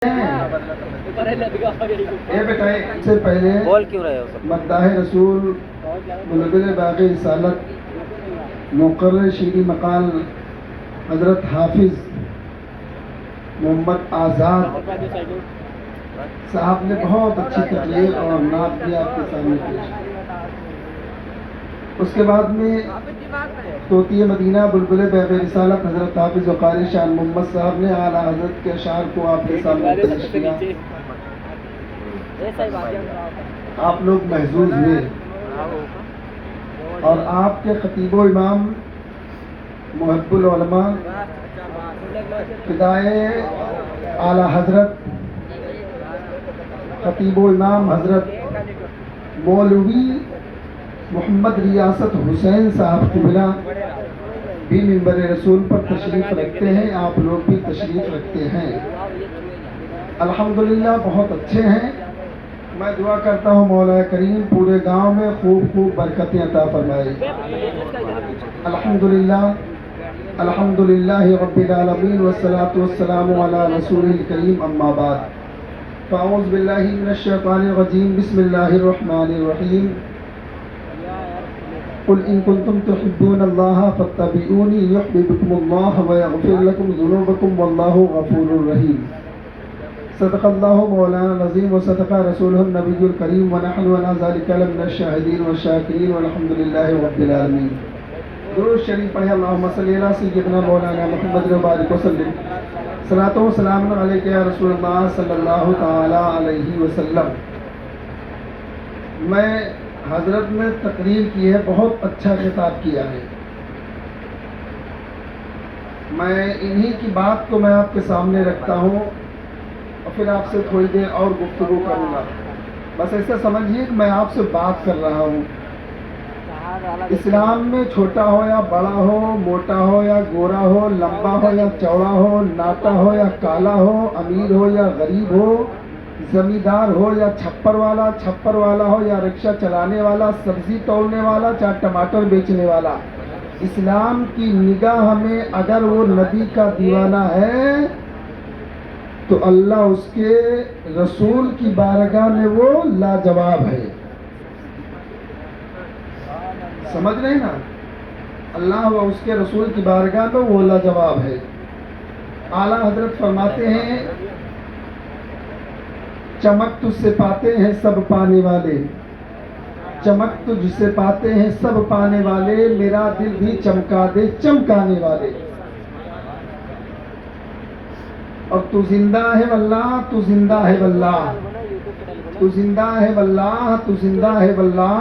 یہ بتائیں سے پہلے بول کیوں رہے ہو سب؟ مداح رسول بلبل باغ رسالت مقرر شیریں مقال حضرت حافظ محمد آزاد صاحب نے بہت اچھی تقریر اور نعت بھی آپ کے سامنے پیش کی۔ اس کے بعد میں طوطی مدینہ بلبل باغ رسالت حضرت حافظ و قاری شان محمد صاحب نے اعلیٰ حضرت کے اشعار کو آپ کے سامنے پیش کیا۔ آپ لوگ محظوظ ہوئے اور آپ کے خطیب و امام محب العلماء فدائے اعلیٰ حضرت خطیب و امام حضرت مولوی محمد ریاست حسین صاحب قبلہ بھی منبر رسول پر تشریف رکھتے ہیں، آپ لوگ بھی تشریف رکھتے ہیں۔ الحمدللہ بہت اچھے ہیں۔ میں دعا کرتا ہوں مولا کریم پورے گاؤں میں خوب خوب برکتیں عطا فرمائے۔ الحمدللہ الحمدللہ رب العالمین والصلاة والسلام علی رسول الکریم اما بعد فاعوذ باللہ من الشیطان الرجیم بسم اللہ الرحمن الرحیم قل ان کنتم تحبون اللہ فاتبعونی یحببکم اللہ ویغفر لکم ذنوبکم واللہ غفور رحیم۔ صدق اللہ مولانا العظیم وصدق رسولہ النبی الکریم ونحن علی ذلک لمن الشاہدین والشاکرین والحمد للہ رب العالمین۔ درود شریف پڑھیں، اللہم صلی علی سیدنا مولانا محمد وبارک وسلم۔ صلاۃ و سلام علیک یا رسول اللہ صلی اللہ تعالی علیہ وسلم۔ میں حضرت نے تقریر کی ہے، بہت اچھا خطاب کیا ہے۔ میں انہی کی بات کو میں آپ کے سامنے رکھتا ہوں اور پھر آپ سے تھوڑی دیر اور گفتگو کروں گا۔ بس ایسا سمجھیے کہ میں آپ سے بات کر رہا ہوں۔ اسلام میں چھوٹا ہو یا بڑا ہو، موٹا ہو یا گورا ہو، لمبا ہو یا چوڑا ہو، ناٹا ہو یا کالا ہو، امیر ہو یا غریب ہو، زمیندار ہو یا چھپر والا ہو یا رکشہ چلانے والا، سبزی تولنے والا چاہے ٹماٹر بیچنے والا، اسلام کی نگاہ میں اگر وہ نبی کا دیوانہ ہے تو اللہ اس کے رسول کی بارگاہ میں وہ لاجواب ہے۔ سمجھ رہے نا؟ اللہ و اس کے رسول کی بارگاہ میں وہ لاجواب ہے۔ اعلیٰ حضرت فرماتے ہیں چمک تجھ سے پاتے ہیں سب پانے والے، چمک تجھ سے پاتے ہیں سب پانے والے، میرا دل بھی چمکا دے چمکانے والے۔ اور تو زندہ ہے واللہ، تو زندہ ہے واللہ، تو زندہ ہے واللہ، تو زندہ ہے واللہ،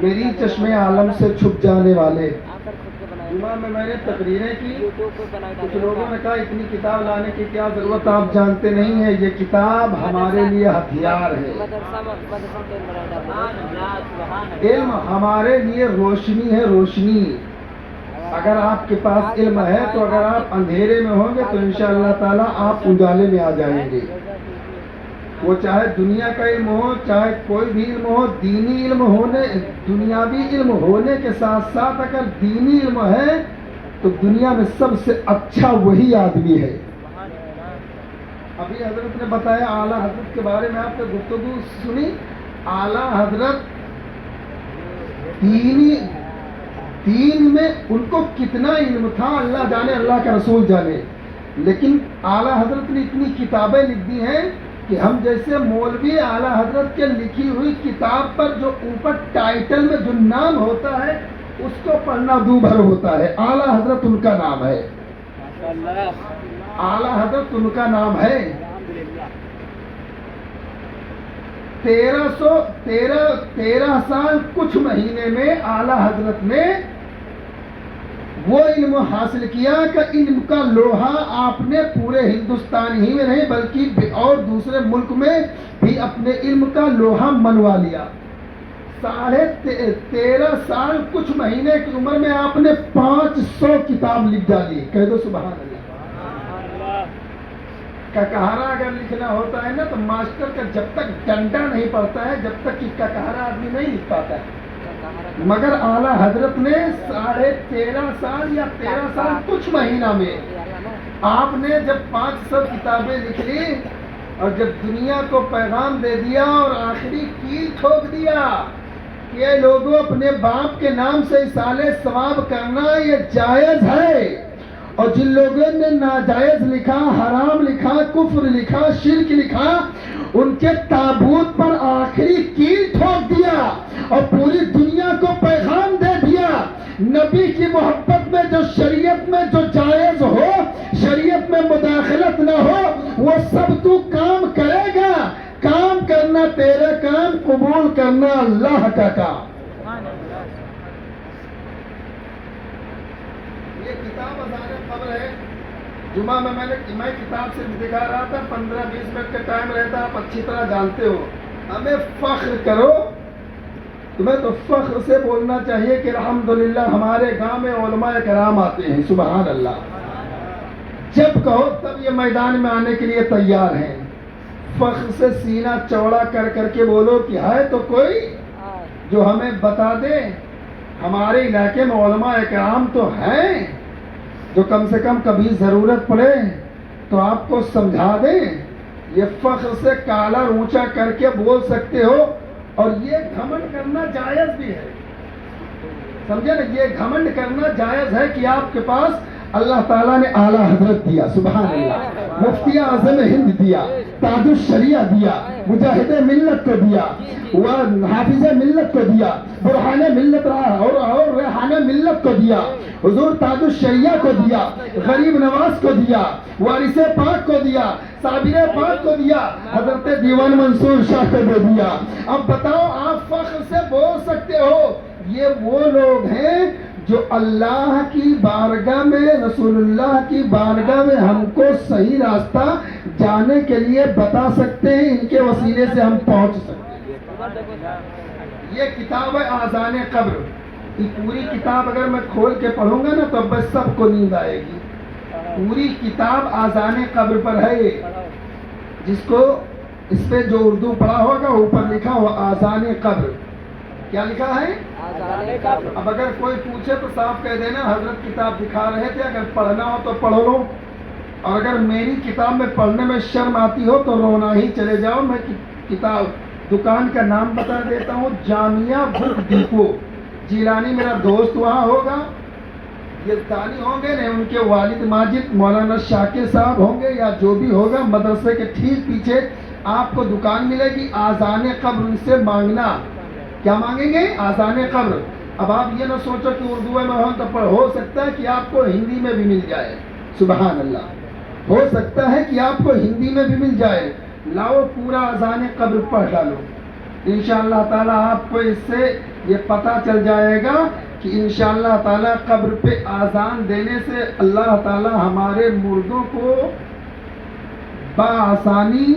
میری چشم عالم سے چھپ جانے والے۔ جمعہ میں نے تقریریں کی، کچھ لوگوں نے کہا اتنی کتاب لانے کی کیا ضرورت، آپ جانتے نہیں ہیں یہ کتاب ہمارے لیے ہتھیار ہے۔ علم ہمارے لیے روشنی ہے، روشنی۔ اگر آپ کے پاس علم ہے تو اگر آپ اندھیرے میں ہوں گے تو انشاءاللہ تعالیٰ آپ اجالے میں آ جائیں گے۔ وہ چاہے دنیا کا علم ہو، چاہے کوئی بھی علم ہو، دینی علم ہونے، دنیاوی علم ہونے کے ساتھ ساتھ اگر دینی علم ہے تو دنیا میں سب سے اچھا وہی آدمی ہے۔ ابھی حضرت نے بتایا اعلیٰ حضرت کے بارے میں، آپ نے گفتگو سنی۔ اعلیٰ حضرت دین میں ان کو کتنا علم تھا اللہ جانے، اللہ کا رسول جانے، لیکن اعلیٰ حضرت نے اتنی کتابیں لکھ دی ہیں کہ ہم جیسے مولوی اعلیٰ حضرت کے لکھی ہوئی کتاب پر جو اوپر ٹائٹل میں جو نام ہوتا ہے اس کو پڑھنا دو بھر ہوتا ہے۔ اعلیٰ حضرت ان کا نام ہے، اعلیٰ حضرت ان کا نام ہے۔ 13 سال کچھ مہینے میں اعلیٰ حضرت نے وہ علم حاصل کیا کہ علم کا لوہا آپ نے پورے ہندوستان ہی میں نہیں بلکہ اور دوسرے ملک میں بھی اپنے علم کا لوہا منوا لیا۔ 13.5 سال کچھ مہینے کی عمر میں آپ نے 500 کتاب لکھ ڈالی۔ کہہ دو سبحان اللہ۔ ککہارا اگر لکھنا ہوتا ہے نا تو ماسٹر کا جب تک ڈنڈا نہیں پڑتا ہے جب تک کہ ککہارا آدمی نہیں لکھ پاتا ہے، مگر اعلیٰ حضرت نے 13.5 سال یا 13 سال کچھ مہینہ میں آپ نے جب 500 کتابیں لکھ لی اور جب دنیا کو پیغام دے دیا اور آخری کیل ٹھوک دیا کہ یہ لوگوں اپنے باپ کے نام سے اصال ثواب کرنا یہ جائز ہے، اور جن لوگوں نے ناجائز لکھا، حرام لکھا، کفر لکھا، شرک لکھا، ان کے تابوت پر آخری کیل ٹھوک دیا اور پوری دنیا کو پیغام دے دیا، نبی کی محبت میں جو شریعت میں جو جائز ہو، شریعت میں مداخلت نہ ہو، وہ سب تو کام کرے گا، کام کرنا تیرا کام، قبول کرنا اللہ کا کام۔ یہ کتاب اذان قبر ہے۔ جمعہ میں میں کتاب سے دکھا رہا تھا، 15-20 منٹ کا ٹائم رہتا، آپ اچھی طرح جانتے ہو۔ ہمیں فخر کرو، تمہیں تو فخر سے بولنا چاہیے کہ الحمدللہ ہمارے گاؤں میں علماء کرام آتے ہیں، سبحان اللہ۔ جب کہو تب یہ میدان میں آنے کے لیے تیار ہیں۔ فخر سے سینہ چوڑا کر کر کے بولو کہ ہے تو کوئی جو ہمیں بتا دے، ہمارے علاقے میں علماء کرام تو ہیں جو کم سے کم کبھی ضرورت پڑے تو آپ کو سمجھا دیں۔ یہ فخر سے کالر اونچا کر کے بول سکتے ہو، اور یہ گھمنڈ کرنا جائز بھی ہے، سمجھے نا؟ یہ گھمنڈ کرنا جائز ہے کہ آپ کے پاس اللہ تعالیٰ نے اعلیٰ حضرت دیا، سبحان اللہ، مفتی اعظم ہند دیا، تاج الشریعہ دیا، مجاہد ملت کو دیا، حافظ ملت کو دیا، برہان ملت اور ریحان ملت کو دیا، حضور تاج الشریعہ کو دیا، غریب نواز کو دیا، وارث پاک کو دیا، صابر پاک کو دیا، حضرت دیوان منصور شاہ کو دے دیا۔ اب بتاؤ، آپ فخر سے بول سکتے ہو یہ وہ لوگ ہیں جو اللہ کی بارگاہ میں، رسول اللہ کی بارگاہ میں ہم کو صحیح راستہ جانے کے لیے بتا سکتے ہیں، ان کے وسیلے سے ہم پہنچ سکتے ہیں۔ یہ کتاب ہے آذان قبر، یہ پوری کتاب اگر میں کھول کے پڑھوں گا نا تو بس سب کو نیند آئے گی۔ پوری کتاب آذان قبر پر ہے، جس کو اس پہ جو اردو پڑھا ہوگا اوپر لکھا ہوا آذان قبر، کیا لکھا ہے؟ اب اگر کوئی پوچھے تو صاف کہہ دینا حضرت کتاب دکھا رہے تھے، اگر پڑھنا ہو تو پڑھ لو، اور اگر میری کتاب میں پڑھنے میں شرم آتی ہو تو رونا ہی چلے جاؤ۔ میں کتاب دکان کا نام بتا دیتا ہوں، جامعہ بک ڈیپو، جیلانی میرا دوست وہاں ہوگا، یزدانی ہوں گے نا، ان کے والد ماجد مولانا شاکر صاحب ہوں گے یا جو بھی ہوگا، مدرسے کے ٹھیک پیچھے آپ کو دکان ملے گی، آذان قبر ان سے مانگنا۔ کیا مانگیں گے؟ آذان قبر۔ اب آپ یہ نہ سوچو کہ اردو میں ہو سکتا ہے کہ آپ کو ہندی میں بھی مل جائے، سبحان اللہ، ہو سکتا ہے کہ آپ کو ہندی میں بھی مل جائے۔ لاؤ پورا آذان قبر پڑھ ڈالو، انشاءاللہ تعالی آپ کو اس سے یہ پتہ چل جائے گا کہ انشاءاللہ تعالی قبر پہ آذان دینے سے اللہ تعالی ہمارے مردوں کو بآسانی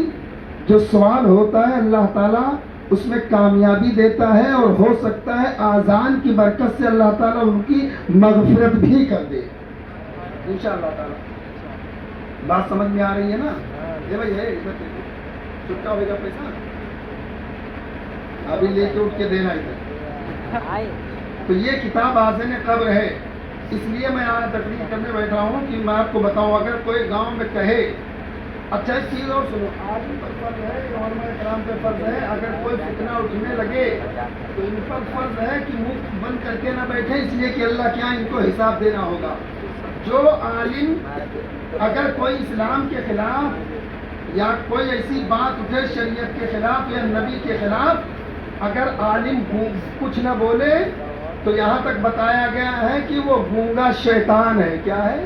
جو سوال ہوتا ہے اللہ تعالی اس میں کامیابی دیتا ہے، اور ہو سکتا ہے آذان کی برکت سے اللہ تعالیٰ ان کی مغفرت بھی کر دے انشاءاللہ تعالیٰ۔ بات سمجھ میں آ رہی ہے نا؟ یہ بھائی ہے چھٹا ہوئے گا پیسہ ابھی لے کے اٹھ کے دینا ادھر۔ تو یہ کتاب آذان قبر ہے، اس لیے میں آج تقریر کرنے بیٹھا ہوں کہ میں آپ کو بتاؤں، اگر کوئی گاؤں میں کہے، اچھا ایک چیز اور سنو، عالم پر فرض ہے، علماء کرام پہ فرض ہے، اگر کوئی فتنہ اٹھنے لگے تو ان پر فرض ہے کہ منہ بند کر کے نہ بیٹھے، اس لیے کہ اللہ کیا ان کو حساب دینا ہوگا۔ جو عالم اگر کوئی اسلام کے خلاف یا کوئی ایسی بات اٹھے شریعت کے خلاف یا نبی کے خلاف، اگر عالم کچھ نہ بولے تو یہاں تک بتایا گیا ہے کہ وہ گونگا شیطان ہے۔ کیا ہے؟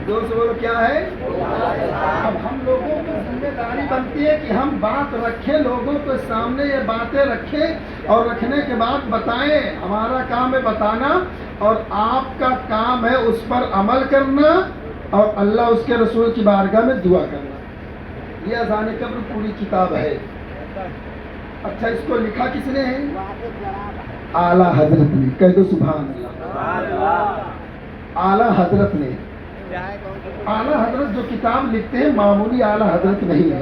دوست بولو کیا ہے؟ اب ہم لوگوں کی ذمہ داری بنتی ہے کہ ہم بات رکھیں، لوگوں کے سامنے یہ باتیں رکھیں اور رکھنے کے بعد بتائیں۔ ہمارا کام ہے بتانا اور آپ کا کام ہے اس پر عمل کرنا اور اللہ اس کے رسول کی بارگاہ میں دعا کرنا۔ یہ اذان قبر پوری کتاب ہے۔ اچھا اس کو لکھا کس نے ہے؟ اعلیٰ حضرت نے، کہہ دو سبحان اللہ۔ اعلیٰ حضرت نے، اعلیٰ حضرت جو کتاب لکھتے ہیں معمولی اعلیٰ حضرت نہیں ہے۔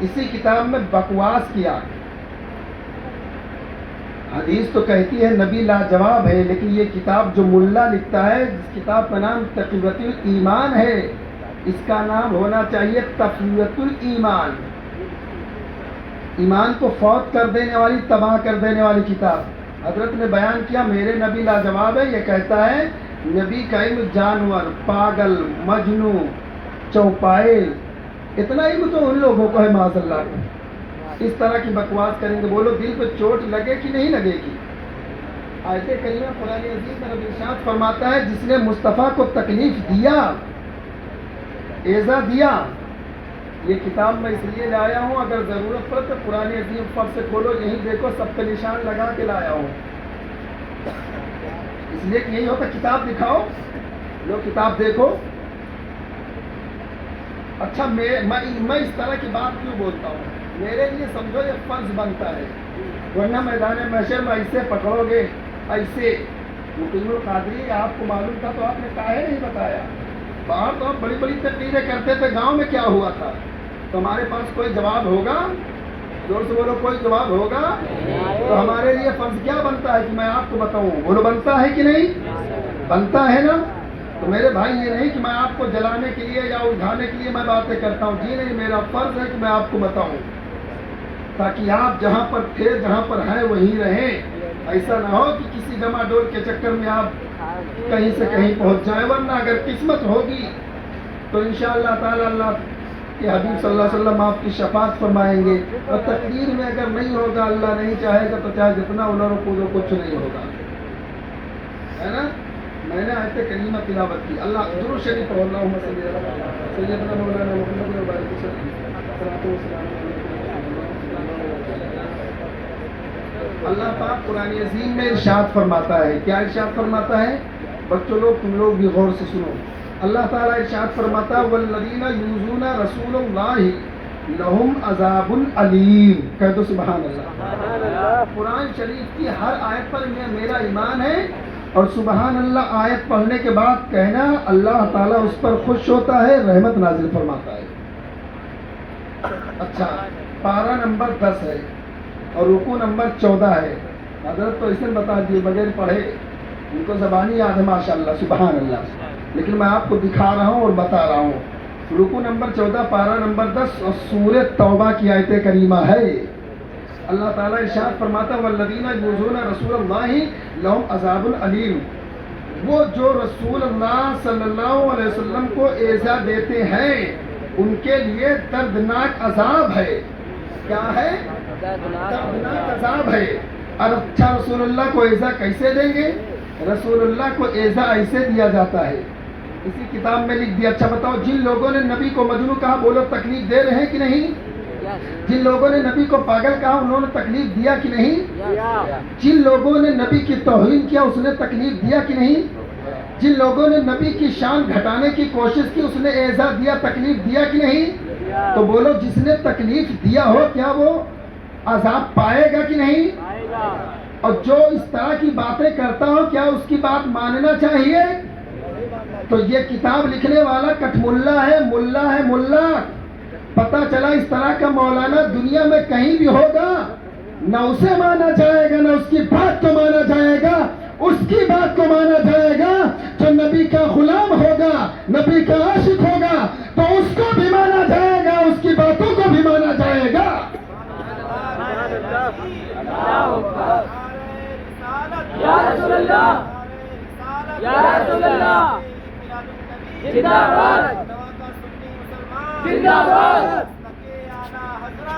اسی کتاب میں بکواس کیا. حدیث تو کہتی ہے نبی لاجواب ہے، لیکن یہ کتاب جو ملا لکھتا ہے، جس کتاب کا نام تقویۃ الایمان ہے، اس کا نام ہونا چاہیے تقویۃ الایمان. ایمان کو فوت کر دینے والی، تباہ کر دینے والی کتاب. حضرت نے بیان کیا میرے نبی لاجواب ہے. یہ کہتا ہے نبی کا علم جانور، پاگل، مجنو، چوپائے، اتنا علم تو ان لوگوں کو ہے معاذ اللہ. اس طرح کی بکواس کریں گے. بولو دل پہ چوٹ لگے کہ نہیں لگے گی؟ آیت کریمہ قرآن عظیم میں رب ارشاد فرماتا ہے جس نے مصطفیٰ کو تکلیف دیا، ایذا دیا. یہ کتاب میں اس لیے لایا ہوں، اگر ضرورت پڑے تو قرآن عظیم پر سے کھولو، یہیں دیکھو، سب پہ نشان لگا کے لایا ہوں. اس لیے کہ یہی ہوتا کتاب دکھاؤ، لو کتاب دیکھو. اچھا میں اس طرح کی بات کیوں بولتا ہوں؟ میرے لیے سمجھو یہ فرض بنتا ہے، ورنہ میدان محشر میں ایسے پکڑو گے ایسے. مقیم القادری آپ کو معلوم تھا تو آپ نے کاہے نہیں بتایا؟ باہر تو آپ بڑی بڑی تقریریں کرتے تھے، گاؤں میں کیا ہوا تھا؟ تو ہمارے پاس کوئی جواب ہوگا؟ زور سے بولو، کوئی جواب ہوگا؟ تو ہمارے لیے فرض کیا بنتا ہے کہ میں آپ کو بتاؤں؟ بولو بنتا ہے کہ نہیں؟ بنتا ہے نا. تو میرے بھائی یہ نہیں کہ میں آپ کو جلانے کے لیے یا اٹھانے کے لیے میں باتیں کرتا ہوں. جی نہیں، میرا فرض ہے کہ میں آپ کو بتاؤں تاکہ آپ جہاں پر تھے، جہاں پر ہیں وہیں رہیں. ایسا نہ ہو کہ کسی ڈما ڈول کے چکر میں آپ کہیں سے کہیں پہنچ جائیں. ورنہ اگر قسمت ہوگی تو انشاءاللہ تعالی اللہ کہ حبیب صلی اللہ علیہ وسلم آپ کی شفاعت فرمائیں گے. اور تقدیر میں اگر نہیں ہوگا، اللہ نہیں چاہے گا، تو چاہے جتنا انہوں کو کچھ نہیں ہوگا، ہے نا. میں نے آیت کریمہ تلاوت کی. اللہ درود شریف پڑھو. اللہم صلی علی سیدنا مولانا محمد و بارک وسلم. اللہ پاک قرآن عظیم میں ارشاد فرماتا ہے. کیا ارشاد فرماتا ہے؟ بچوں لوگ، تم لوگ بھی غور سے سنو. اللہ تعالیٰ ارشاد فرماتا ہے والذین یؤذون رسول اللہ لہم عذاب علیم. کہہ دو سبحان اللہ. قرآن شریف کی ہر آیت پر میرا ایمان ہے، اور سبحان اللہ آیت پڑھنے کے بعد کہنا اللہ تعالیٰ اس پر خوش ہوتا ہے، رحمت نازل فرماتا ہے. اچھا، پارہ نمبر 10 ہے اور رکوع نمبر 14 ہے. حضرت تو اسے بتا دیے بغیر پڑھے، ان کو زبانی یاد ہے ماشاءاللہ سبحان اللہ، لیکن میں آپ کو دکھا رہا ہوں اور بتا رہا ہوں. رکوع نمبر 14، پارہ نمبر 10 اور سورہ توبہ کی آیت کریمہ ہے. اللہ تعالیٰ ارشاد فرماتا والذین یؤذون رسول اللہ لہم عذاب علیم. وہ جو رسول اللہ صلی اللہ علیہ وسلم کو ایذا دیتے ہیں ان کے لیے دردناک عذاب ہے. کیا ہے؟ دردناک عذاب ہے. اور اچھا رسول اللہ کو ایذا کیسے دیں گے؟ رسول اللہ کو ایذا ایسے دیا جاتا ہے، اسی کتاب میں لکھ دیا. اچھا بتاؤ، جن لوگوں نے نبی کو مجنون کہا، بولو تکلیف دے رہے ہیں کہ نہیں؟ جن لوگوں نے نبی کو پاگل کہا انہوں نے تکلیف دیا کہ نہیں؟ جن لوگوں نے نبی کی توہین کیا اس نے تکلیف دیا کہ نہیں؟ جن لوگوں نے نبی کی شان گھٹانے کی کوشش کی اس نے ایذا دیا، تکلیف دیا کہ نہیں؟ تو بولو جس نے تکلیف دیا ہو کیا وہ عذاب پائے گا کہ نہیں؟ اور جو اس طرح کی باتیں کرتا ہو کیا اس کی بات ماننا چاہیے؟ تو یہ کتاب لکھنے والا کٹ ملا ہے، ملا ہے ملا. پتہ چلا اس طرح کا مولانا دنیا میں کہیں بھی ہوگا، نہ اسے مانا جائے گا، نہ اس کی بات کو مانا جائے گا. اس کی بات کو مانا جائے گا جو نبی کا غلام ہوگا، نبی کا عاشق ہوگا، تو اس کو بھی مانا جائے گا، اس کی باتوں کو بھی مانا جائے گا. یا رسول اللہ، یا رسول اللہ، زندہ باد، زندہ باد،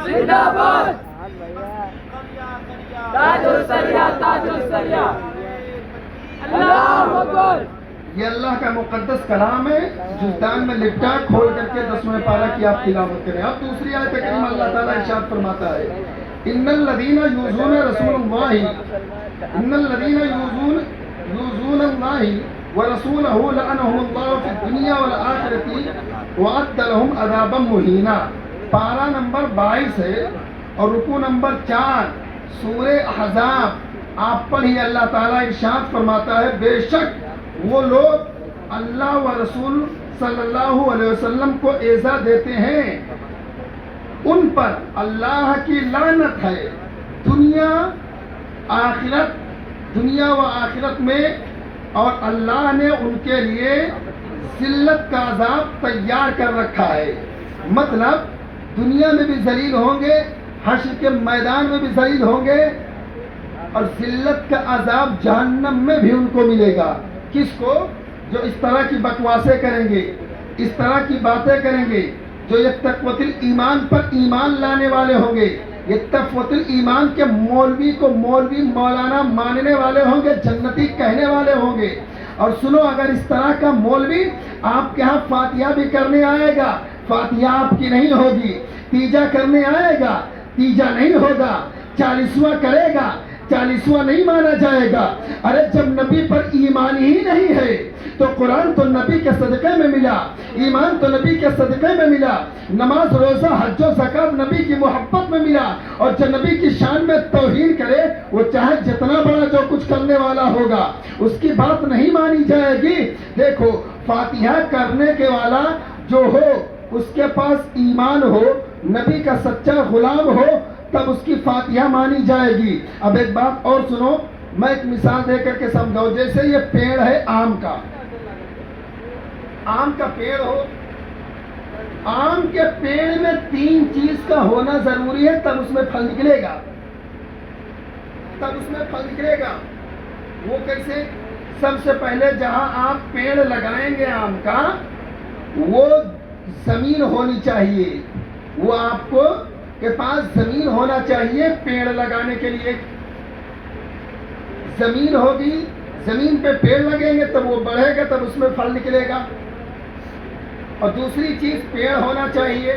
زندہ باد، تاج السریہ، تاج السریہ، اللہ اکبر. یہ اللہ کا مقدس کلام ہے، جلدان میں لپٹا، کھول کر کے 10ویں پارہ کی آپ تلاوت کریں. اب دوسری آیت کریمہ اللہ تعالیٰ ارشاد فرماتا ہے ان الذین یؤذون رسول اللہ، ان الذین یؤذون اللہ ورسولہ لعنہم اللہ فی الدنیا والآخرۃ وأعد لهم عذابا مہینا. پارہ نمبر 22 ہے اور رکوع نمبر 4 سورہ احزاب. آپ پر ہی اللہ تعالیٰ ارشاد فرماتا ہے بے شک وہ لوگ اللہ و رسول صلی اللہ علیہ وسلم کو ایذا دیتے ہیں ان پر اللہ کی لعنت ہے دنیا و آخرت میں، اور اللہ نے ان کے لیے ذلت کا عذاب تیار کر رکھا ہے۔ مطلب دنیا میں بھی ذلیل ہوں گے، حشر کے میدان میں بھی ذلیل ہوں گے، اور ذلت کا عذاب جہنم میں بھی ان کو ملے گا۔ کس کو؟ جو اس طرح کی بکواسیں کریں گے، اس طرح کی باتیں کریں گے، جو یہ تقویۃ الایمان پر ایمان لانے والے ہوں گے، یہ تقویۃ الایمان کے مولوی کو مولوی مولانا ماننے والے ہوں گے، جنتی کہنے والے ہوں گے۔ اور سنو، اگر اس طرح کا مولوی آپ کے ہاں فاتحہ بھی کرنے آئے گا، فاتحہ آپ کی نہیں ہوگی، تیجا کرنے آئے گا، تیجا نہیں ہوگا، 40واں کرے گا، 40واں نہیں مانا جائے گا۔ ارے جب نبی پر ایمان ہی نہیں ہے تو قرآن تو نبی کے صدقے میں ملا، ایمان تو نبی کے صدقے میں ملا، نماز روزہ حج و زکات نبی کی محبت میں ملا، اور جو نبی کی شان میں توہین کرے وہ چاہے جتنا بڑا جو کچھ کرنے والا ہوگا اس کی بات نہیں مانی جائے گی۔ دیکھو، فاتحہ کرنے کے والا جو ہو اس کے پاس ایمان ہو، نبی کا سچا غلام ہو، تب اس کی فاتحہ مانی جائے گی۔ اب ایک بات اور سنو، میں ایک مثال دے کر کے سمجھاؤں۔ جیسے یہ پیڑ ہے آم کا پیڑ ہو، آم کے پیڑ میں 3 چیز کا ہونا ضروری ہے، تب اس میں پھل نکلے گا۔ وہ کیسے؟ سب سے پہلے جہاں آپ پیڑ لگائیں گے آم کا، وہ زمین ہونی چاہیے، وہ آپ کو کے پاس زمین ہونا چاہیے پیڑ لگانے کے لیے۔ زمین ہوگی، زمین پہ پیڑ لگیں گے تب وہ بڑھے گا، تب اس میں پھل نکلے گا۔ اور دوسری چیز پیڑ ہونا چاہیے،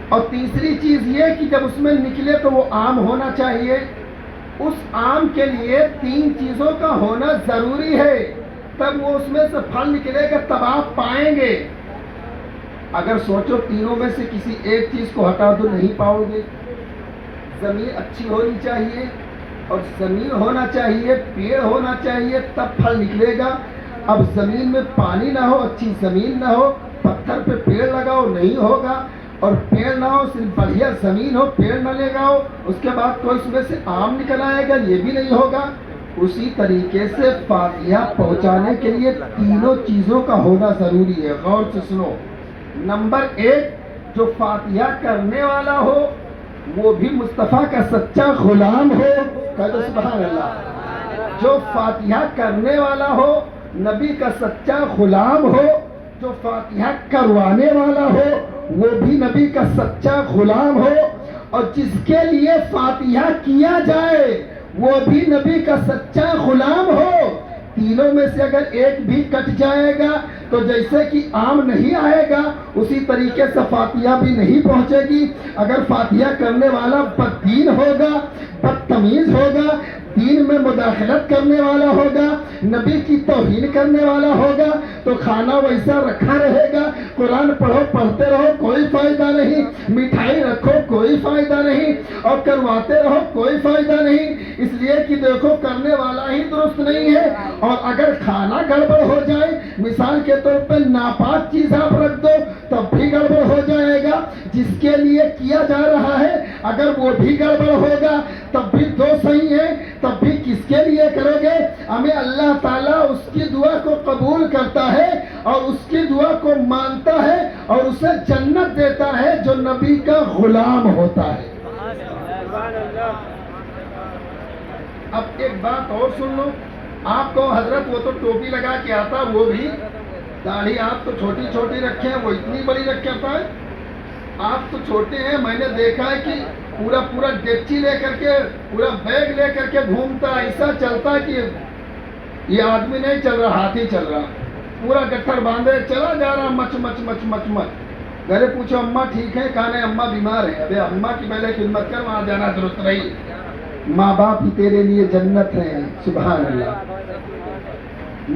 اور تیسری چیز یہ کہ جب اس میں نکلے تو وہ آم ہونا چاہیے۔ اس آم کے لیے 3 چیزوں کا ہونا ضروری ہے، تب وہ اس میں سے پھل نکلے گا، تب آپ پائیں گے۔ اگر سوچو تینوں میں سے کسی ایک چیز کو ہٹا دو، نہیں پاؤ گے۔ زمین اچھی ہونی چاہیے، اور زمین ہونا چاہیے، پیڑ ہونا چاہیے، تب پھل نکلے گا۔ اب زمین میں پانی نہ ہو، اچھی زمین نہ ہو، پتھر پہ پیڑ لگاؤ نہیں ہوگا، اور پیڑ نہ ہو، صرف بڑھیا زمین ہو، پیڑ نہ لگاؤ، اس کے بعد کوئی اس میں سے آم نکل آئے گا، یہ بھی نہیں ہوگا۔ اسی طریقے سے فاتحہ پہنچانے کے لیے تینوں چیزوں کا ہونا ضروری ہے۔ غور سے سنو، نمبر 1، جو فاتحہ کرنے والا ہو وہ بھی مصطفیٰ کا سچا غلام ہو، کہو سبحان اللہ۔ جو فاتحہ کرنے والا ہو نبی کا سچا غلام ہو، جو فاتحہ کروانے والا ہو وہ بھی نبی کا سچا غلام ہو، اور جس کے لیے فاتحہ کیا جائے وہ بھی نبی کا سچا غلام ہو۔ تینوں میں سے اگر ایک بھی کٹ جائے گا تو جیسے کہ آم نہیں آئے گا، اسی طریقے سے فاتحہ بھی نہیں پہنچے گی۔ اگر فاتحہ کرنے والا بددین ہوگا، بدتمیز ہوگا، دین میں مداخلت کرنے والا ہوگا، نبی کی توہین کرنے والا ہوگا، تو کھانا ویسا رکھا رہے گا، قرآن پڑھو پڑھتے رہو کوئی فائدہ نہیں، مٹھائی رکھو کوئی فائدہ نہیں، اور کرواتے رہو کوئی فائدہ نہیں، اس لیے کہ دیکھو کرنے والا ہی درست نہیں ہے۔ اور اگر کھانا گڑبڑ ہو جائے، مثال کے طور پہ ناپاک چیز آپ رکھ دو تب بھی گڑبڑ ہو جائے گا۔ جس کے لیے کیا جا رہا ہے اگر وہ بھی گڑبڑ ہوگا تب بھی دو صحیح ہے، تب بھی کس کے لیے کرو گے؟ ہمیں اللہ تعالیٰ اس کی دعا کو قبول کرتا ہے اور اس کی دعا کو مانتا ہے اور اسے جنت دیتا ہے جو نبی کا غلام ہوتا ہے۔ اب ایک بات اور سن لو، آپ کو حضرت وہ تو ٹوپی لگا کے آتا، وہ بھی داڑھی آپ تو چھوٹی چھوٹی رکھے ہیں، وہ اتنی بڑی رکھ آتا ہے۔ آپ تو چھوٹے ہیں، میں نے دیکھا ہے کہ پورا ڈیکچی لے کر کے، پورا بیگ لے کر کے گھومتا، ایسا چلتا کہ یہ آدمی نہیں چل رہا، ہاتھی چل رہا، پورا گٹھر باندھے چلا جا رہا، مچ مچ مچ مچ مچ۔ گھر پوچھو اماں ٹھیک ہے؟ کہا نہیں اماں بیمار ہے۔ ابے اماں کی پہلے خدمت کر، وہاں جانا درست نہیں۔ ماں باپ ہی تیرے لیے جنت ہے، سبحان اللہ،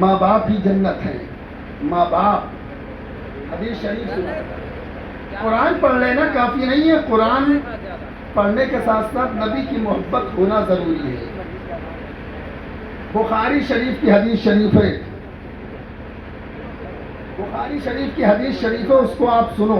ماں باپ ہی جنت ہے، ماں باپ۔ حدیث شریف سنو، قرآن پڑھ لینا کافی نہیں ہے، قرآن پڑھنے کے ساتھ ساتھ نبی کی محبت ہونا ضروری ہے۔ بخاری شریف کی حدیث شریف ہے، بخاری شریف کی حدیث شریف ہے، اس کو آپ سنو۔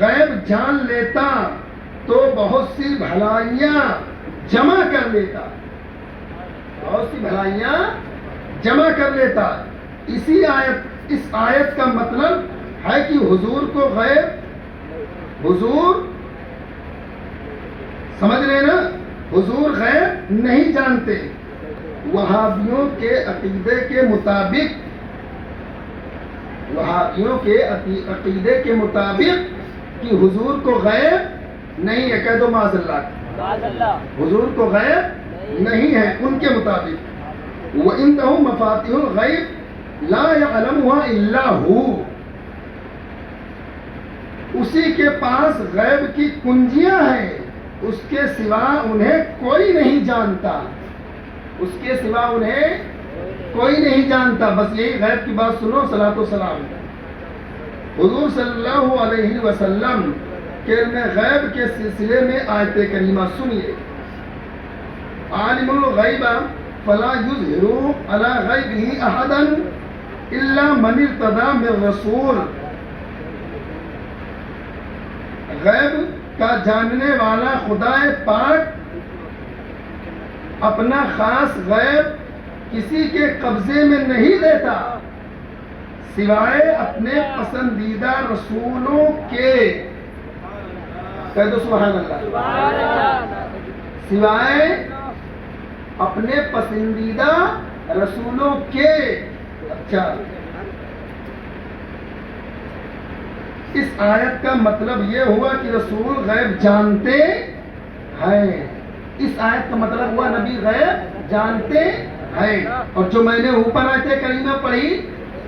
غیب جان لیتا تو بہت سی بھلائیاں جمع کر لیتا، بہت سی بھلائیاں جمع کر لیتا۔ اس آیت کا مطلب ہے کہ حضور کو غیب، حضور سمجھ رہے نا، حضور غیب نہیں جانتے۔ وہابیوں کے عقیدے کے مطابق، وہابیوں کے عقیدے کے مطابق کہ حضور کو غیب نہیں ہے، کہہ دو معاذ اللہ، حضور کو غیب نہیں ہے ان کے مطابق۔ وَإِنَّهُ مَفَاتِحُ الْغَيْبِ لَا يَعْلَمُهَا إِلَّا هُوَ، اسی کے پاس غیب کی کنجیاں ہیں، اس کے سوا انہیں کوئی نہیں جانتا، اس کے سوا انہیں کوئی نہیں جانتا۔ بس یہی غیب کی بات سنو، صلاۃ و سلام۔ حضور صلی اللہ علیہ وسلم کے علم غیب کے سلسلے میں آیت کریمہ سنیے۔ عالم الغیب فلا یظہر علی غیبہ احدا الا من ارتضی من رسول، غیب کا جاننے والا خدا پاک اپنا خاص غیب کسی کے قبضے میں نہیں دیتا سوائے اپنے پسندیدہ رسولوں کے، کہہ دو سبحان اللہ، سوائے اپنے پسندیدہ رسولوں کے۔ اچھا، اس آیت کا مطلب یہ ہوا کہ رسول غیب جانتے ہیں، اس آیت کا مطلب ہوا نبی غیب جانتے ہیں۔ اور جو میں نے اوپر آیت کریمہ پڑھی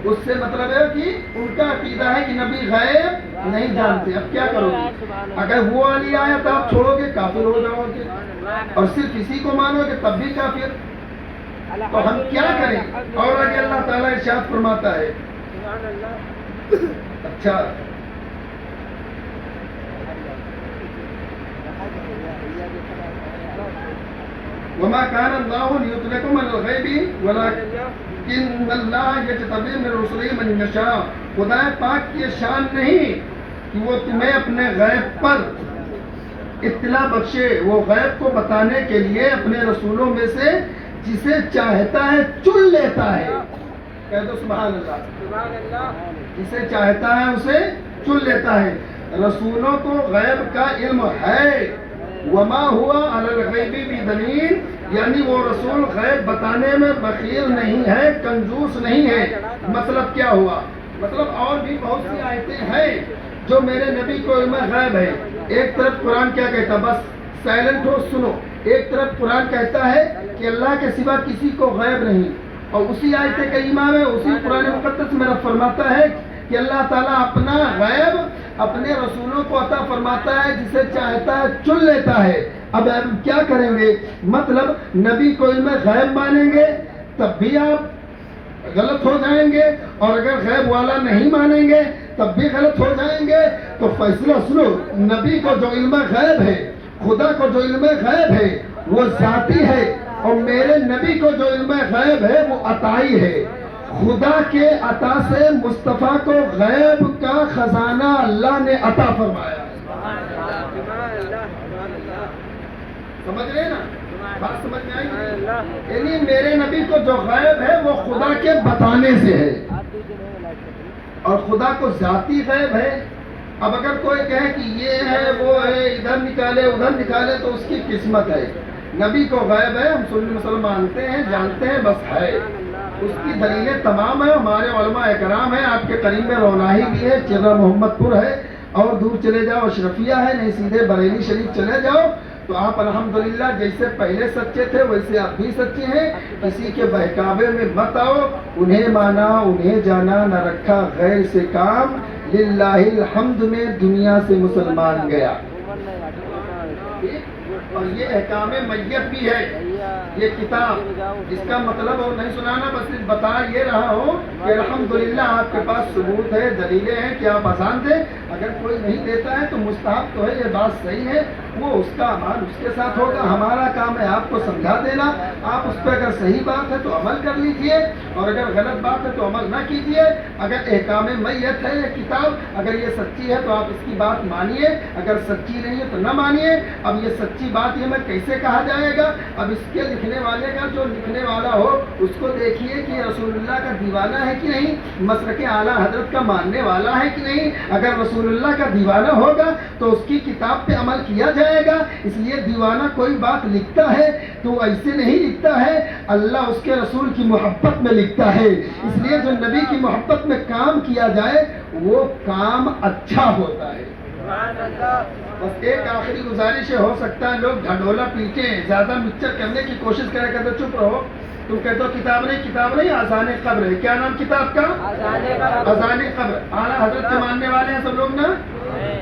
اس سے مطلب ہے کہ ان کا عقیدہ ہے کہ نبی غیب نہیں جانتے۔ اب کیا کرو گے؟ اگر وہ والی آیت آپ چھوڑو گے کافر ہو جاؤ گے، اور صرف اسی کو مانو گے تب بھی کافر، تو ہم کیا کریں؟ اور آگے اللہ تعالیٰ ارشاد فرماتا ہے، اچھا وما كان الله ليطلقكم على الغيب ولكن الله يجتبي من رسله من يشاء، خدا پاک کی شان نہیں کہ وہ تمہیں اپنے غیب پر اطلاع بخشے، وہ غیب کو بتانے کے لیے اپنے رسولوں میں سے جسے چاہتا ہے چن لیتا ہے، کہہ دو سبحان اللہ، جسے چاہتا ہے اسے چن لیتا ہے۔ رسولوں کو غیب کا علم ہے، وما ہوا علی الغیب بدلیل، یعنی وہ رسول غیب بتانے میں بخیل نہیں ہے، کنجوس نہیں ہے۔ مطلب کیا ہوا؟ مطلب اور بھی بہت سی آیتیں ہیں جو میرے نبی کو علم غیب ہے۔ ایک طرف قرآن کیا کہتا، بس سائلنٹ ہو سنو، ایک طرف قرآن کہتا ہے کہ اللہ کے سوا کسی کو غیب نہیں، اور اسی آیت کریمہ میں اسی قرآن مقدس میں رب فرماتا ہے کہ اللہ تعالیٰ اپنا غیب اپنے رسولوں کو عطا فرماتا ہے، جسے چاہتا ہے چن لیتا ہے۔ اب ہم کیا کریں گے؟ مطلب نبی کو علم غیب مانیں گے تب بھی آپ غلط ہو جائیں گے، اور اگر غیب والا نہیں مانیں گے تب بھی غلط ہو جائیں گے۔ تو فیصلہ سنو، نبی کو جو علم غیب ہے، خدا کو جو علم غیب ہے وہ ذاتی ہے، اور میرے نبی کو جو علم غیب ہے وہ عطائی ہے۔ خدا کے عطا سے مصطفیٰ کو غیب کا خزانہ اللہ نے عطا فرمایا۔ سمجھ رہے نا بات؟ سمجھ میں آئی؟ یعنی میرے نبی کو جو غیب ہے وہ خدا کے بتانے سے ہے، اور خدا کو ذاتی غیب ہے۔ اب اگر کوئی کہے کہ یہ ہے وہ ہے، ادھر نکالے ادھر نکالے، تو اس کی قسمت ہے۔ نبی کو غیب ہے، ہم سنی مسلمان مانتے ہیں، جانتے ہیں، بس ہے۔ اس کی دلیلیں تمام ہیں، ہمارے علماء اکرام ہیں، آپ کے قریب میں روناہی بھی ہے، چرہ محمد پور ہے، اور دور چلے جاؤ اشرفیہ ہے، نہیں سیدھے بریلی شریف چلے جاؤ تو آپ الحمدللہ جیسے پہلے سچے تھے ویسے آپ بھی سچے ہیں۔ کسی کے بہکاوے میں مت آؤ، انہیں مانا انہیں جانا، نہ رکھا غیر سے کام، للہ الحمد میں دنیا سے مسلمان گیا۔ اور یہ احکام میت بھی ہے یہ کتاب، اس کا مطلب اور نہیں سنانا، بس بتا یہ رہا ہوں کہ الحمدللہ آپ کے پاس ثبوت ہے، دلیلیں ہیں کہ آپ اذان دیں۔ اگر کوئی نہیں دیتا ہے تو مستحب تو ہے، یہ بات صحیح ہے، وہ اس کا عمل اس کے ساتھ ہوگا، ہمارا کام ہے آپ کو سمجھا دینا۔ آپ اس پہ اگر صحیح بات ہے تو عمل کر لیجئے، اور اگر غلط بات ہے تو عمل نہ کیجئے۔ اگر احکام میت ہے یہ کتاب، اگر یہ سچی ہے تو آپ اس کی بات مانیے، اگر سچی نہیں ہے تو نہ مانیے۔ اب یہ سچی بات یہ میں کیسے کہا جائے گا؟ اب اس کے لکھنے والے کا، جو لکھنے والا ہو اس کو دیکھیے کہ رسول اللہ کا دیوانہ ہے کہ نہیں، مسلک اعلیٰ حضرت کا ماننے والا ہے کہ نہیں۔ اگر رسول اللہ کا دیوانہ ہوگا تو اس کی کتاب پہ عمل کیا جائے گا۔ اس لیے دیوانہ کوئی بات لکھتا ہے تو ایسے نہیں لکھتا ہے، اللہ اس کے رسول کی محبت میں لکھتا ہے۔ اس لیے جو نبی کی محبت میں کام کیا جائے وہ کام اچھا ہوتا ہے۔ بس ایک آخری گزارش ہے، ہو سکتا ہے لوگ ڈھنڈولا پیٹیں، زیادہ مکسچر کرنے کی کوشش کرے کرتے، چپ رہو۔ تم کہتے ہو کتاب نہیں، آذان قبر ہے۔ کیا نام کتاب کا؟ اذان قبر۔ اعلیٰ حضرت کے ماننے والے ہیں سب لوگ نا؟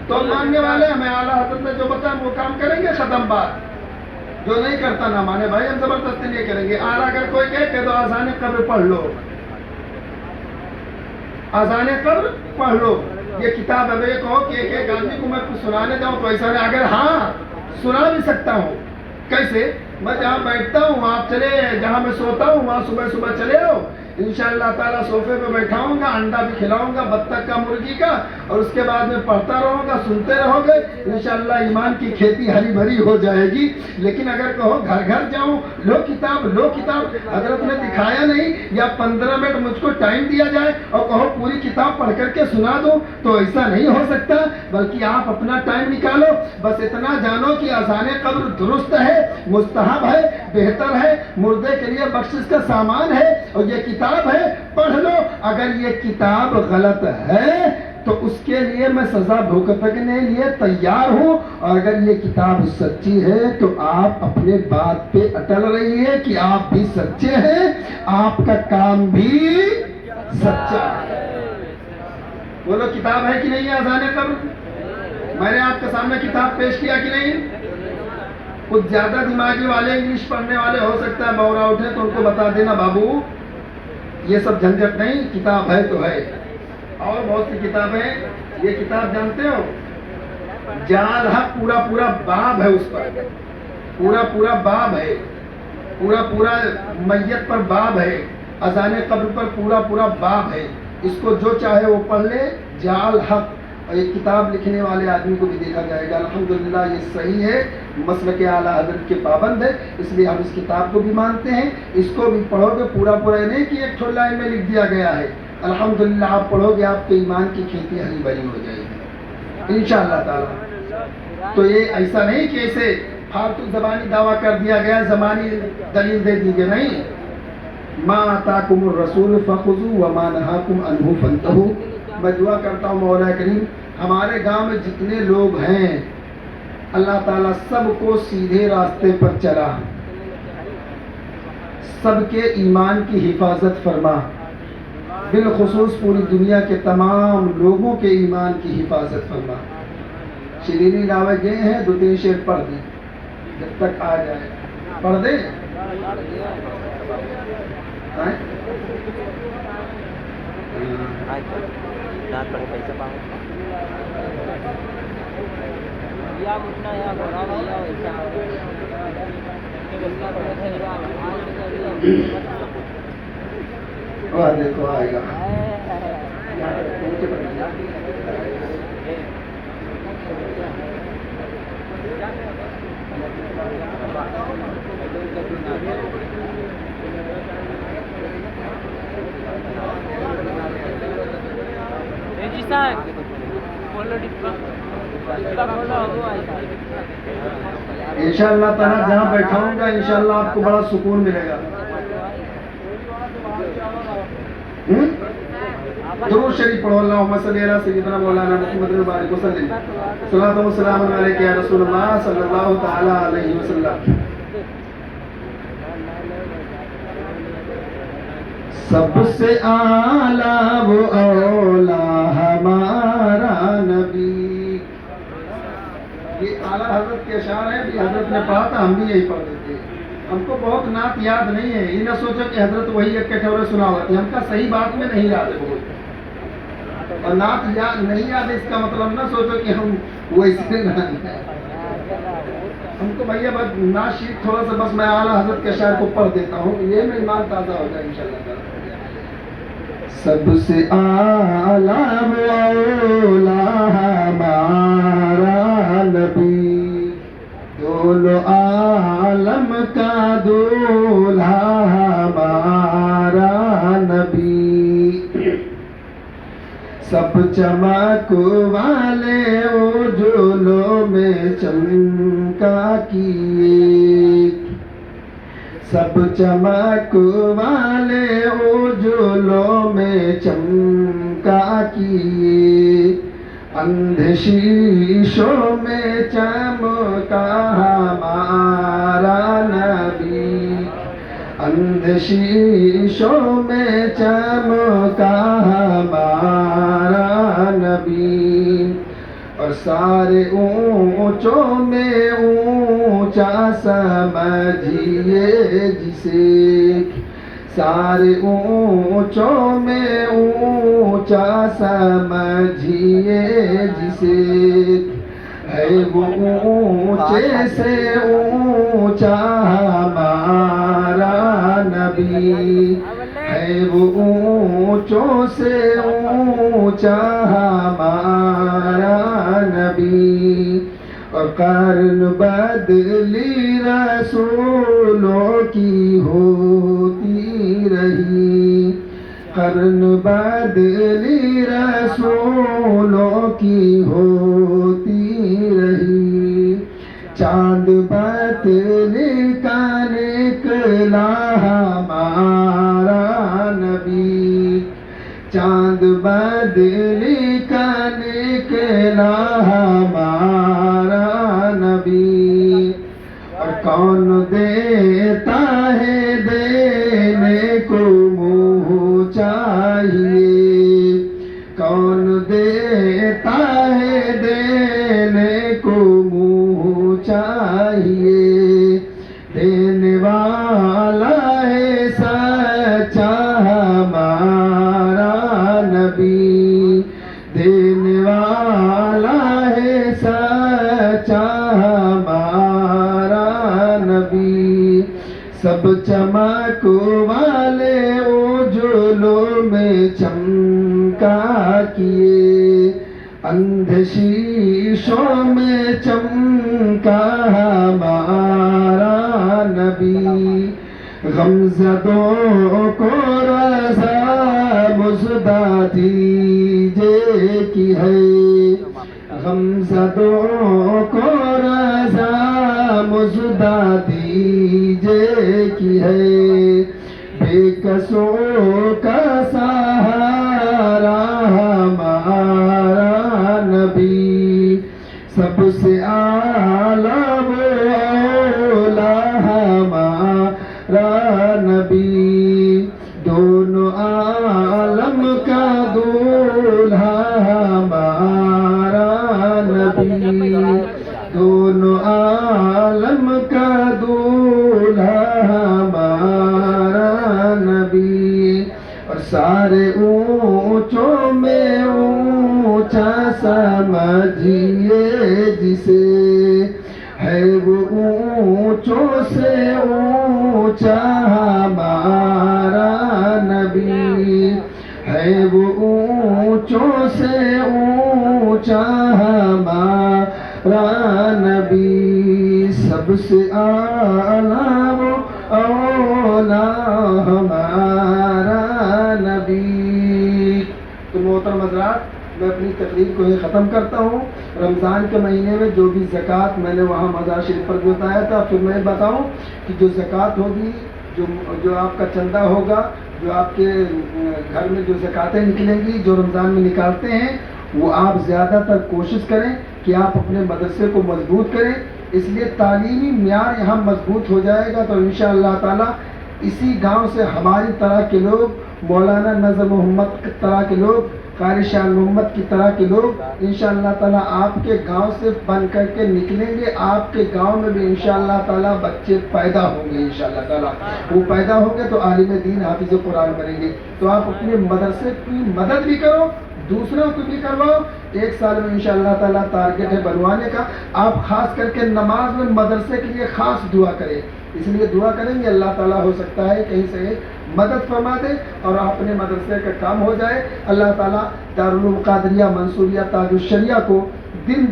تو ماننے والے ہمیں اعلیٰ حضرت نے جو بتایا وہ کام کریں گے، ختم بات۔ جو نہیں کرتا نہ مانے بھائی، ہم زبردستی نہیں کریں گے۔ اعلیٰ اگر کوئی کہے تو اذان قبر پڑھ لو، اذان قبر پڑھ لو، یہ کتاب ہے۔ یہ کہو کہ ایک آدمی کو میں کچھ سنانے جاؤں تو ایسا نہیں، اگر ہاں سنا بھی سکتا ہوں۔ کیسے؟ میں جہاں بیٹھتا ہوں آپ چلے، جہاں میں سوتا ہوں وہاں صبح صبح چلے آؤ، انشاءاللہ تعالیٰ صوفے پہ بیٹھاؤں گا، انڈا بھی کھلاؤں گا بطخ کا، مرغی کا، اور اس کے بعد میں پڑھتا رہوں گا، سنتے رہو گے، انشاءاللہ ایمان کی کھیتی ہری بھری ہو جائے گی۔ لیکن اگر کہو گھر گھر جاؤں، لو کتاب، حضرت نے دکھایا نہیں، یا 15 منٹ مجھ کو ٹائم دیا جائے اور کہو پوری کتاب پڑھ کر کے سنا دو، تو ایسا نہیں ہو سکتا۔ بلکہ آپ اپنا ٹائم نکالو، بس اتنا جانو کہ اذان قبر درست ہے، مستحب ہے، بہتر ہے، مردے کے لیے بخشش کا سامان ہے، اور یہ کتاب ہے، پڑھ لو۔ اگر یہ کتاب غلط ہے تو اس کے لیے میں سزا بھگتنے لیے تیار ہوں، اور اگر یہ کتاب سچی ہے تو آپ اپنے بات پہ اٹل رہیے کہ آپ بھی سچے ہیں، آپ کا کام بھی سچا ہے۔ بولو کتاب ہے کہ نہیں ہے اذان قبر؟ میں نے آپ کے سامنے کتاب پیش کیا کہ نہیں؟ کچھ زیادہ دماغی والے، انگلش پڑھنے والے ہو سکتا ہے بورا اٹھے تو ان کو بتا دینا بابو یہ سب جھنجھٹ نہیں، کتاب ہے تو ہے۔ اور بہت سی کتابیں، یہ کتاب جانتے ہو جال حق، پورا باب ہے، اس پر پورا باب ہے، پورا میت پر باب ہے، اذان قبر پر پورا باب ہے۔ اس کو جو چاہے وہ پڑھ لے، جال حق۔ اور یہ کتاب لکھنے والے آدمی کو بھی دیکھا جائے گا، الحمدللہ یہ صحیح ہے، مسلک اعلیٰ حضرت کے پابند ہے، اس لیے ہم اس کتاب کو بھی مانتے ہیں۔ اس کو بھی پڑھو گے، پورا نہیں کہ ایک لائن میں لکھ دیا گیا ہے، الحمدللہ آپ پڑھو گے، آپ کے ایمان کی کھیتی ہری بھری ہو جائے گی انشاءاللہ تعالی۔ تو یہ ایسا نہیں کہ ایسے فالتو زبانی دعویٰ کر دیا گیا، زبانی دلیل دے دی گئی، نہیں۔ ما آتاکم الرسول فخذوا وما نہاکم عنہ فانتہوا۔ میں دعا کرتا ہوں مولا کریم ہمارے گاؤں میں جتنے لوگ ہیں اللہ تعالیٰ سب کو سیدھے راستے پر چلا، سب کے ایمان کی حفاظت فرما، بالخصوص پوری دنیا کے تمام لوگوں کے ایمان کی حفاظت فرما۔ شیرینی لاوے گئے ہیں، 2-3 شعر پڑھ دیں جب تک آ جائے، پڑھ دیں۔ دیکھو آئے گا جی صاحب بولو انشاءاللہ تعالیٰ جہاں بیٹھاؤں گا انشاءاللہ آپ کو بڑا سکون ملے گا۔ درود شریف پڑھو، اللہم صلی علی سیدنا مولانا محمد وبارک وسلم، صلاۃ و سلام علیک یا رسول اللہ صلی اللہ تعالی علیہ وسلم۔ سب سے اعلیٰ وہ اولا ہمارا نبی۔ یہ اعلیٰ حضرت کے اشعار ہیں، بھی حضرت نے پڑھا تھا، ہم بھی یہی پڑھ دیتے ہیں۔ ہم کو بہت نعت یاد نہیں ہے، یہ نہ سوچو کہ حضرت وہی ایک کٹورے سنا ہوتی، ہم کا صحیح بات میں نہیں یاد ہے بہت، اور نعت یاد نہیں یاد ہے اس کا مطلب نہ سوچو کہ ہم ویسے ہم کو بھیا بس نعت شریف تھوڑا سا بس میں اعلیٰ حضرت کے شاعر کو پڑھ دیتا ہوں، یہ میں ایمان تازہ ہو جائے انشاءاللہ۔ سب سے اعلیٰ مولا ہمارا نبی، دونوں عالم کا دولہا ہمارا نبی، سب چمک والے اجولوں میں چمکا کیے، سب چمک والے اجولوں میں چمکا کیے، اندھے شیشوں میں چمکا ہمارا نبی، اندھے شیشوں میں چمکا ہمارا نبی، اور سارے اونچوں میں اونچا سمجھیے جسے، سارے اونچوں میں اونچا سمجھیے جسے، ہے وہ اونچے سے اونچا ہمارا نبی، ہے وہ اونچوں سے اونچا ہمارا نبی، اور قرن بدلی رسولوں کی ہوتی رہی، قرن بدلی رسولوں کی ہوتی رہی، چاند بدلی کا نکلا ہمارا نبی، چاند بدلی کا نکلا ہمارا نبی، اور کون دیتا ہے دینے کو منہ چاہیے، کون دیتا ہے دینے کو منہ چاہیے، دینے والا ہے سچا ہمارا نبی، دینے والا ہے سچا ہمارا نبی، سب چمک والے اجولوں میں چمکا کیے، اندھے شیشوں میں چمکا ہمارا نبی، غمزدوں کو رضا مژدہ دیجیے کی ہے، غمزدوں کو رضا مژدہ دیجیے کی ہے، بے کسوں کا سہارا ہمارا نبی، سب سے اعلیٰ مولا ہمارا نبی، دونوں عالم کا دولہا ہمارا نبی، دونوں عالم کا دولہا ہمارا نبی، اور سارے اونچوں میں اونچا سمجھیے جسے، ہے وہ اونچوں سے اونچا ہمارا نبی، ہے وہ اونچوں سے اونچا ہمارا نبی، سب سے اعلیٰ وہ اولا ہمارا نبی۔ تو محترم حضرات، میں اپنی تقریر کو یہ ختم کرتا ہوں۔ رمضان کے مہینے میں جو بھی زکوٰۃ میں نے وہاں مزار شریف پر بھی بتایا تھا، پھر میں بتاؤں کہ جو زکوٰۃ ہوگی، جو آپ کا چندہ ہوگا، جو آپ کے گھر میں جو زکوٰۃیں نکلیں گی، جو رمضان میں نکالتے ہیں، وہ آپ زیادہ تر کوشش کریں کہ آپ اپنے مدرسے کو مضبوط کریں، اس لیے تعلیمی معیار یہاں مضبوط ہو جائے گا تو انشاءاللہ تعالیٰ اسی گاؤں سے ہماری طرح کے لوگ، مولانا نظر محمد طرح کے لوگ قاری شاہ محمد کی طرح کے لوگ انشاءاللہ تعالیٰ آپ کے گاؤں سے بن کر کے نکلیں گے. آپ کے گاؤں میں بھی انشاءاللہ تعالیٰ بچے پیدا ہوں گے انشاءاللہ تعالیٰ. وہ پیدا ہوں گے تو عالم دین حافظ قرآن بنیں گے. تو آپ اپنے مدرسے کی مدد بھی کرو, دوسروں کو بھی کرواؤ. 1 سال میں انشاءاللہ تعالیٰ ٹارگٹ ہے بنوانے کا. آپ خاص کر کے نماز میں مدرسے کے لیے خاص دعا کریں. اس لیے دعا کریں گے اللہ تعالیٰ ہو سکتا ہے کہیں سے مدد فرما دے اور اپنے مدرسے کا کام ہو جائے. اللہ تعالیٰ دارالعلوم قادریہ منصوریہ تاج الشریعہ کو دن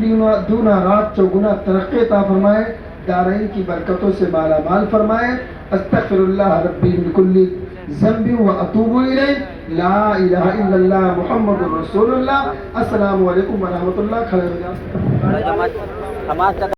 دونا رات چوگنا ترقی عطا فرمائے, دارین کی برکتوں سے مالا مال فرمائے. استغفر اللہ ربی من کل ذنب و اتوب الیہ, لا الہ الا اللہ محمد رسول اللہ. السلام علیکم ورحمۃ اللہ. کھڑے ہو جاؤ.